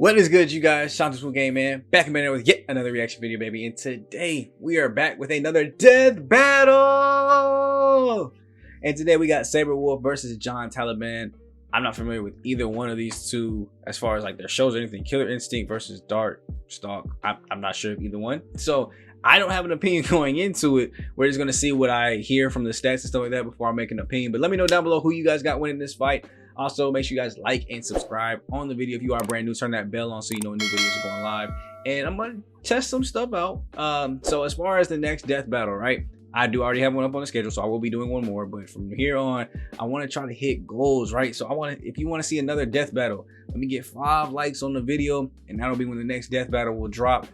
What is good, you guys? Shanta's Game Man back in with yet another reaction video, baby. And today we are back with another death battle. And today we got Sabrewulf versus Jon Talbain. I'm not familiar with either one of these two as far as like their shows or anything. Killer Instinct versus Darkstalkers. I'm not sure of either one. So I don't have an opinion going into it. We're just gonna see what I hear from the stats and stuff like that before I make an opinion. But let me know down below who you guys got winning this fight. Also, make sure you guys like and subscribe on the video. If you are brand new, turn that bell on so you know when new videos are going live. And I'm gonna test some stuff out. So as far as the next death battle, right? I do already have one up on the schedule, so I will be doing one more. But from here on, I want to try to hit goals, right? So if you want to see another death battle, let me get 5 likes on the video, and that'll be when the next death battle will drop.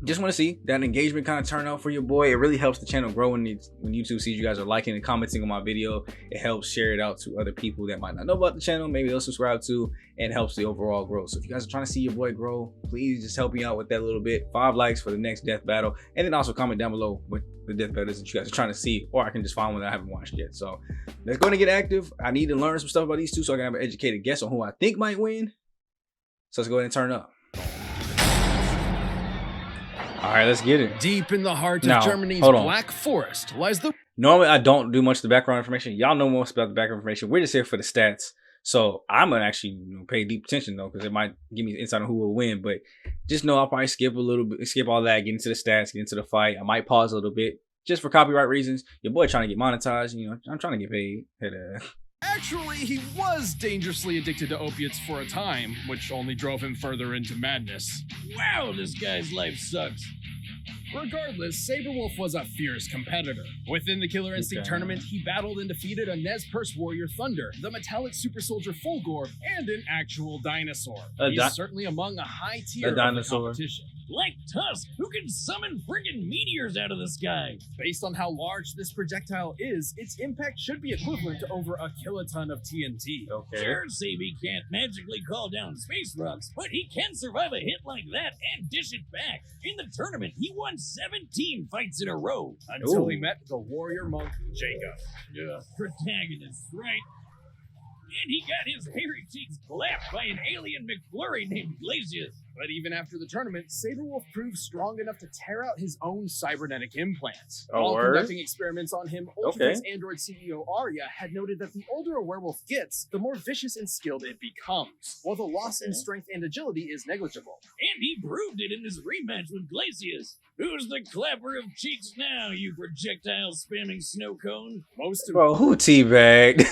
Just want to see that engagement kind of turn out for your boy. It really helps the channel grow when YouTube sees you guys are liking and commenting on my video. It helps share it out to other people that might not know about the channel. Maybe they'll subscribe to, and helps the overall growth. So if you guys are trying to see your boy grow, please just help me out with that little bit. 5 likes for the next death battle, and then also comment down below what the death battles that you guys are trying to see, or I can just find one that I haven't watched yet. So let's go and get active. I need to learn some stuff about these two so I can have an educated guess on who I think might win. So let's go ahead and turn up. All right, let's get it. Deep in the heart of Germany's Black Forest lies the... Normally, I don't do much of the background information. Y'all know most about the background information. We're just here for the stats. So I'm going to actually pay deep attention, though, because it might give me insight on who will win. But just know I'll probably skip a little bit, skip all that, get into the stats, get into the fight. I might pause a little bit just for copyright reasons. Your boy trying to get monetized. You know, I'm trying to get paid. Actually, he was dangerously addicted to opiates for a time, which only drove him further into madness. Wow, this guy's life sucks. Regardless, Sabrewulf was a fierce competitor. Within the Killer Instinct tournament, he battled and defeated a Nez Perce warrior Thunder, the metallic super soldier Fulgor, and an actual dinosaur. He's certainly among a high tier of the competition. Like Tusk, who can summon friggin' meteors out of the sky. Based on how large this projectile is, its impact should be equivalent to over a kiloton of TNT. Okay. Sure, Sabi can't magically call down space rocks, but he can survive a hit like that and dish it back. In the tournament, he won 17 fights in a row. Until he met the warrior monk, Jacob. Protagonist, right? And he got his hairy cheeks clapped by an alien McFlurry named Glacius. But even after the tournament, Sabrewulf proved strong enough to tear out his own cybernetic implants. While conducting experiments on him, Ultraface Android CEO Arya had noted that the older a werewolf gets, the more vicious and skilled it becomes, while the loss in strength and agility is negligible. And he proved it in his rematch with Glacius. Who's the clapper of cheeks now, you projectile spamming snow cone? Bro, who teabagged?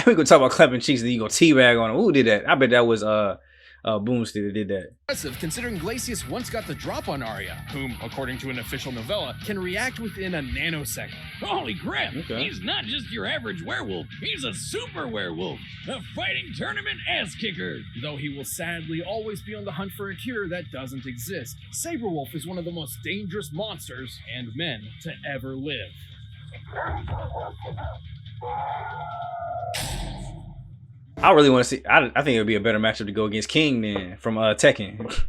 We gonna talk about clapping cheeks and then you go teabag on him. Who did that? I bet that was Boomstick that did that. Impressive, considering Glacius once got the drop on Arya, whom, according to an official novella, can react within a nanosecond. Holy crap! He's not just your average werewolf, he's a super werewolf, a fighting tournament ass kicker. Though he will sadly always be on the hunt for a cure that doesn't exist, Sabrewulf is one of the most dangerous monsters and men to ever live. I really want to see. I think it would be a better matchup to go against King than from Tekken.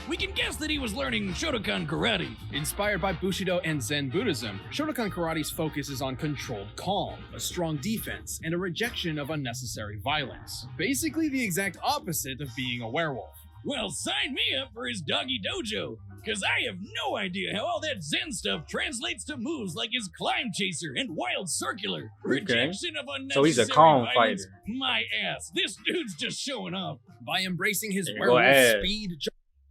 We can guess that he was learning Shotokan karate. Inspired by Bushido and Zen Buddhism, Shotokan karate's focus is on controlled calm, a strong defense, and a rejection of unnecessary violence. Basically the exact opposite of being a werewolf. Well, sign me up for his doggy dojo, because I have no idea how all that Zen stuff translates to moves like his Climb Chaser and Wild Circular. Rejection of unnecessary So he's a calm violence. fighter. My ass, this dude's just showing off. By embracing his werewolf speed,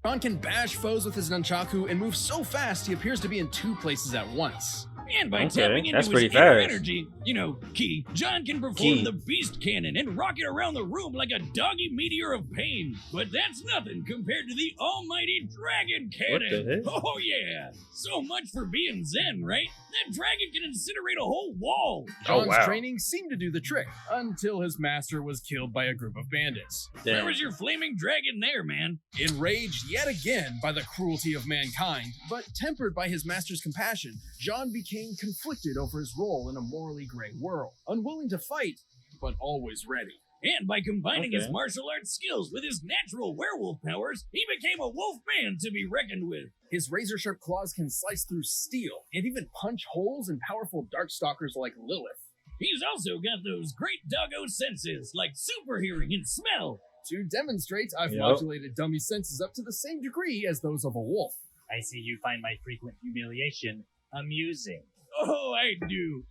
Jon can bash foes with his nunchaku and move so fast he appears to be in 2 places at once. And by tapping into his inner energy, you know, Key, Jon can perform the Beast Cannon and rock it around the room like a doggy meteor of pain. But that's nothing compared to the almighty Dragon Cannon. Oh yeah! So much for being Zen, right? That dragon can incinerate a whole wall. Jon's training seemed to do the trick, until his master was killed by a group of bandits. Where was your flaming dragon there, man? Enraged yet again by the cruelty of mankind, but tempered by his master's compassion, Jon became conflicted over his role in a morally gray world, unwilling to fight, but always ready. And by combining his martial arts skills with his natural werewolf powers, he became a wolf man to be reckoned with. His razor-sharp claws can slice through steel, and even punch holes in powerful Darkstalkers like Lilith. He's also got those great doggo senses, like super hearing and smell. To demonstrate, I've modulated dummy senses up to the same degree as those of a wolf. I see you find my frequent humiliation amusing. Oh, I do.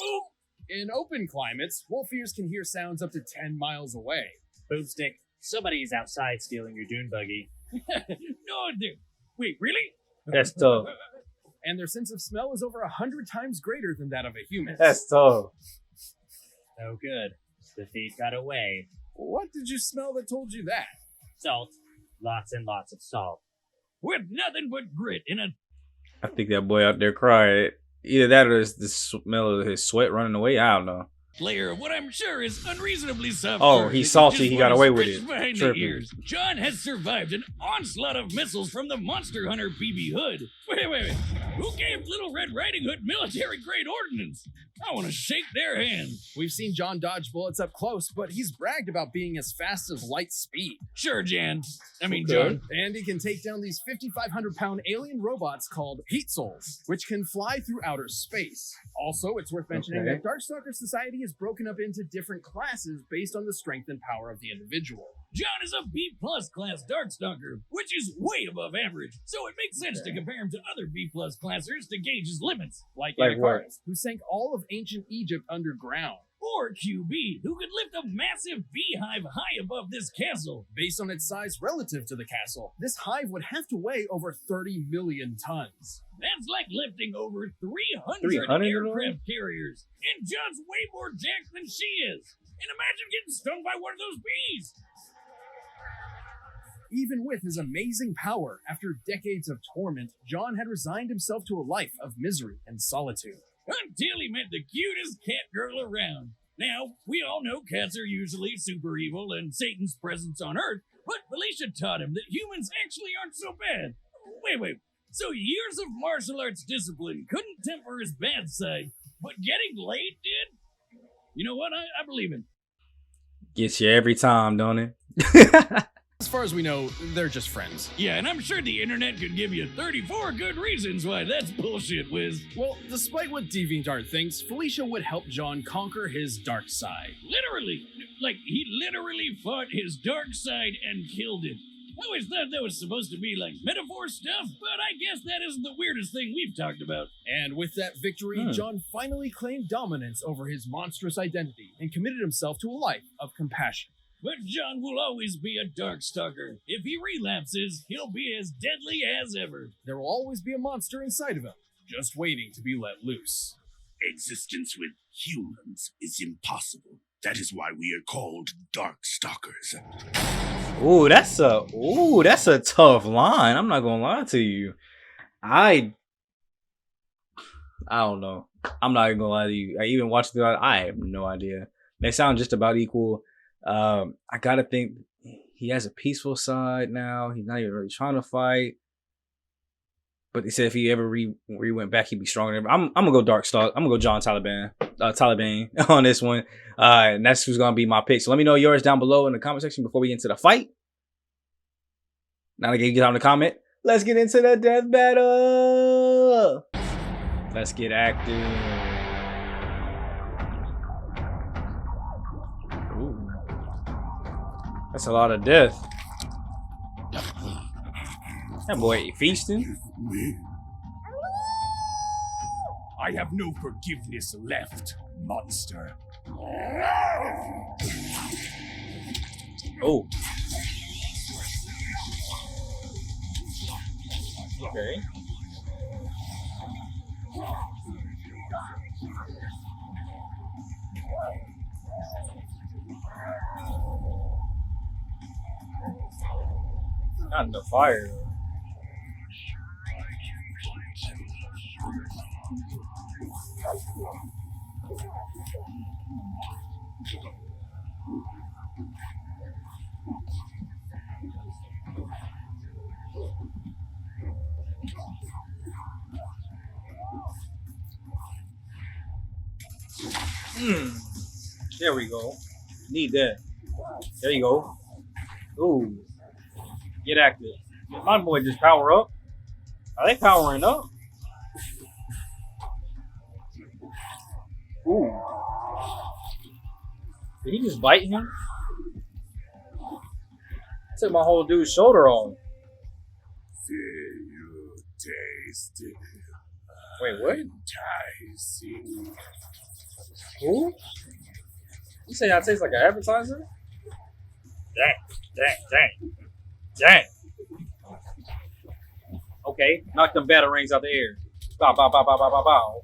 Oh. In open climates, wolf ears can hear sounds up to 10 miles away. Boomstick, somebody's outside stealing your dune buggy. No, dude. Wait, really? That's tough. And their sense of smell is over 100 times greater than that of a human. That's tough. Oh, good. The thief got away. What did you smell that told you that? Salt. Lots and lots of salt. With nothing but grit in a... I think that boy out there cried. Either that or it's the smell of his sweat running away. I don't know. Layer of what I'm sure is unreasonably soft. Oh, he's salty. He got away with it. Behind the ears. Jon has survived an onslaught of missiles from the monster hunter BB Hood. Wait. Who gave Little Red Riding Hood military-grade ordnance? I want to shake their hand. We've seen Jon dodge bullets up close, but he's bragged about being as fast as light speed. Sure, Jon. Okay. Jon. And he can take down these 5,500-pound alien robots called Heat Souls, which can fly through outer space. Also, it's worth mentioning that Darkstalker society is broken up into different classes based on the strength and power of the individual. Jon is a B-plus class Darkstalker, which is way above average, so it makes sense to compare him to other B-plus classers to gauge his limits. Like Icarus, who sank all of ancient Egypt underground. Or QB, who could lift a massive beehive high above this castle. Based on its size relative to the castle, this hive would have to weigh over 30 million tons. That's like lifting over 300 aircraft carriers. And Jon's way more jacked than she is. And imagine getting stung by one of those bees. Even with his amazing power, after decades of torment, Jon had resigned himself to a life of misery and solitude. Until he met the cutest cat girl around. Now, we all know cats are usually super evil and Satan's presence on Earth, but Felicia taught him that humans actually aren't so bad. Wait. So years of martial arts discipline couldn't temper his bad side, but getting laid did? You know what? I believe in. Gets you every time, don't it? As far as we know, they're just friends. Yeah, and I'm sure the internet could give you 34 good reasons why that's bullshit, Wiz. Well, despite what DeviantArt thinks, Felicia would help Jon conquer his dark side. Literally. Like, he literally fought his dark side and killed it. I always thought that was supposed to be like metaphor stuff, but I guess that isn't the weirdest thing we've talked about. And with that victory, Jon finally claimed dominance over his monstrous identity and committed himself to a life of compassion. But Jon will always be a Darkstalker. If he relapses, he'll be as deadly as ever. There will always be a monster inside of him, just waiting to be let loose. Existence with humans is impossible. That is why we are called Darkstalkers. Ooh, that's a tough line. I'm not gonna lie to you. I don't know. I'm not even gonna lie to you. I even watched it. I have no idea. They sound just about equal. I gotta think he has a peaceful side now. He's not even really trying to fight. But they said if he ever went back, he'd be stronger. I'm gonna go Darkstalker. I'm gonna go Jon Talbain on this one. And that's who's gonna be my pick. So let me know yours down below in the comment section before we get into the fight. Now that I get on the comment, let's get into the death battle. Let's get active. Ooh. That's a lot of death. That boy feasting. I have no forgiveness left, monster. Oh. Okay. Not in the fire. There we go. Need that. There you go. Ooh. Get active. My boy just power up. Are they powering up? Ooh. Did he just bite him? Took my whole dude's shoulder off. You taste Wait, what? enticing. Who? You say I taste like an advertiser? Dang. Okay, knock them batarangs out the air. Bow, bow, bow, bow, bow, bow, bow.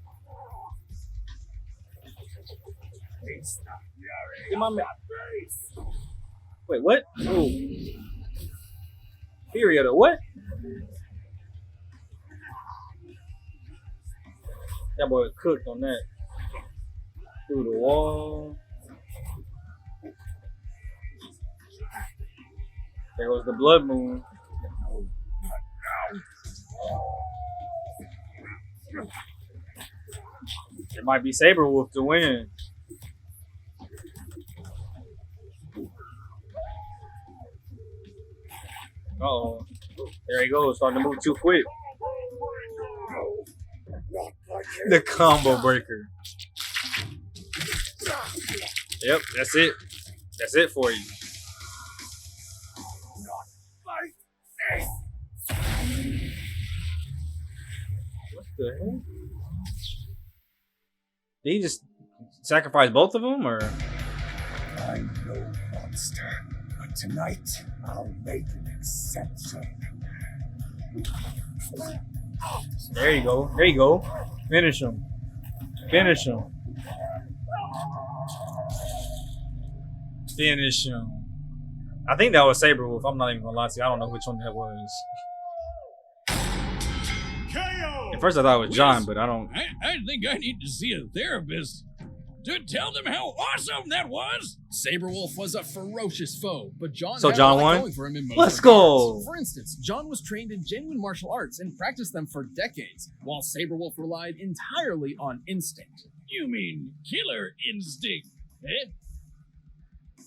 Get my man. Wait, what? Oh. Period or what? That boy cooked on that. Through the wall. There goes the blood moon. It might be Sabrewulf to win. Uh-oh. There he goes, starting to move too quick. The combo breaker. Yep, that's it. That's it for you. What the hell? Did he just sacrifice both of them, or? I'm no monster, but tonight I'll make an exception. There you go. There you go. Finish him. Finish him. Finish him. I think that was Sabrewulf. I'm not even gonna lie to you. I don't know which one that was. At first I thought it was Jon, but I don't. I think I need to see a therapist to tell them how awesome that was. Sabrewulf was a ferocious foe, but Jon So had Jon a lot won? going for him in most Let's regards. go. For instance, Jon was trained in genuine martial arts and practiced them for decades, while Sabrewulf relied entirely on instinct. You mean killer instinct, eh?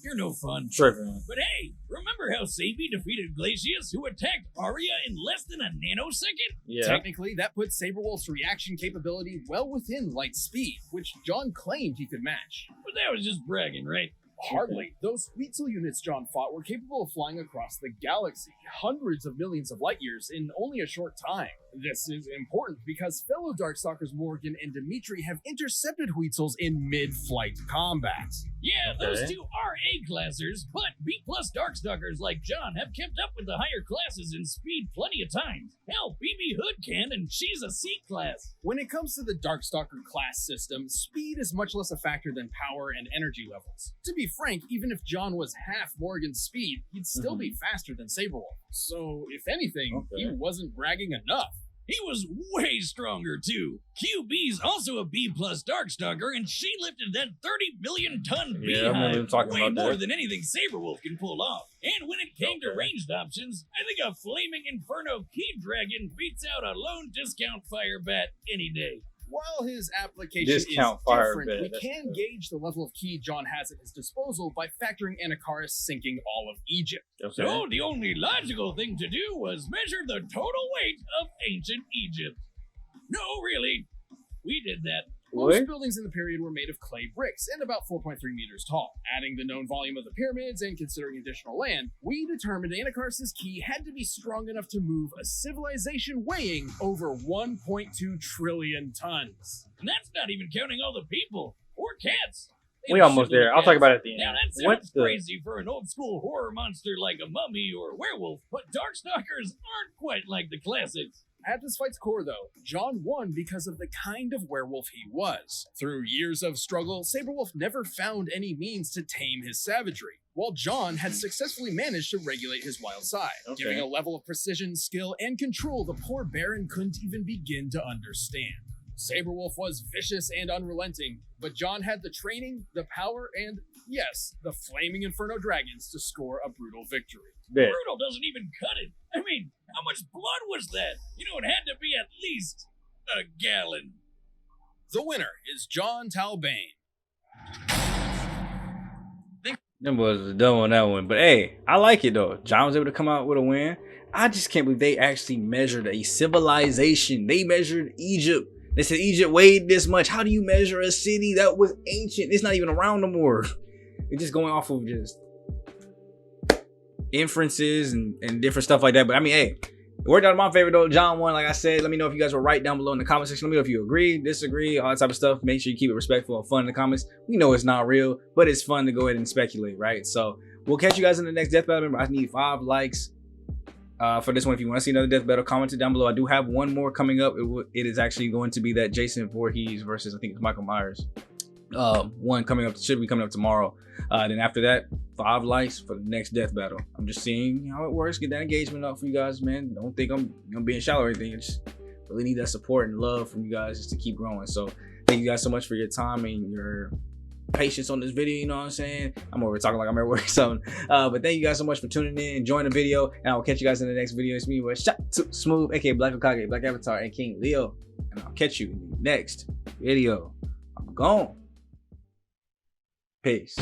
You're no fun. Tripping. But hey, remember how Sabi defeated Glacius, who attacked Arya in less than a nanosecond? Yeah. Technically, that put Sabrewulf's reaction capability well within light speed, which Jon claimed he could match. But that was just bragging, right? Hardly. Those Weitzel units Jon fought were capable of flying across the galaxy, hundreds of millions of light years, in only a short time. This is important because fellow Darkstalkers Morgan and Dimitri have intercepted Weetzels in mid-flight combat. Yeah, those two are A-classers, but B-plus Darkstalkers like Jon have kept up with the higher classes in speed plenty of times. Hell, BB Hood can, and she's a C-class. When it comes to the Darkstalker class system, speed is much less a factor than power and energy levels. To be frank, even if Jon was half Morgan's speed, he'd still be faster than Sabrewulf. So, if anything, he wasn't bragging enough. He was way stronger, too. QB's also a B-plus Darkstalker, and she lifted that 30 million ton beehive way more than anything Sabrewulf can pull off. And when it came to ranged options, I think a Flaming Inferno Key Dragon beats out a lone discount fire bat any day. While his application is different, we can gauge the level of ki Jon has at his disposal by factoring Anakaris sinking all of Egypt. So the only logical thing to do was measure the total weight of ancient Egypt. No, really, we did that. Most buildings in the period were made of clay bricks and about 4.3 meters tall. Adding the known volume of the pyramids and considering additional land, we determined Anakaris' key had to be strong enough to move a civilization weighing over 1.2 trillion tons. And that's not even counting all the people or cats. We almost there. I'll talk about it at the end. Now that sounds crazy for an old school horror monster like a mummy or werewolf, but Darkstalkers aren't quite like the classics. At this fight's core, though, Jon won because of the kind of werewolf he was. Through years of struggle, Sabrewulf never found any means to tame his savagery, while Jon had successfully managed to regulate his wild side, giving a level of precision, skill, and control the poor Baron couldn't even begin to understand. Sabrewulf was vicious and unrelenting, but Jon had the training, the power, and, yes, the flaming Inferno dragons to score a brutal victory. Brutal doesn't even cut it. I mean, how much blood was that? You know, it had to be at least a gallon. The winner is Jon Talbain. Them was done on that one. But hey, I like it though. Jon was able to come out with a win. I just can't believe they actually measured a civilization. They measured Egypt. They said Egypt weighed this much. How do you measure a city that was ancient? It's not even around no more. It's just going off of just inferences and different stuff like that. But I mean, hey, it worked out in my favor though. Jon won, like I said. Let me know if you guys were right down below in the comment section. Let me know if you agree, disagree, all that type of stuff. Make sure you keep it respectful and fun in the comments. We know it's not real, but it's fun to go ahead and speculate, right? So we'll catch you guys in the next death battle. Remember, I need 5 likes for this one. If you want to see another death battle, comment it down below. I do have one more coming up. It is actually going to be that Jason Voorhees versus, I think it's Michael Myers. One coming up, should be coming up tomorrow. Then after that, 5 likes for the next death battle. I'm just seeing how it works. Get that engagement up for you guys, man. Don't think I'm being shallow or anything. I just really need that support and love from you guys just to keep growing. So thank you guys so much for your time and your patience on this video. You know what I'm saying? I'm over talking like I'm at work or something. But thank you guys so much for tuning in, enjoying the video, and I will catch you guys in the next video. It's me, Shot Smooth, aka Black Okage, Black Avatar, and King Leo, and I'll catch you in the next video. I'm gone. Peace.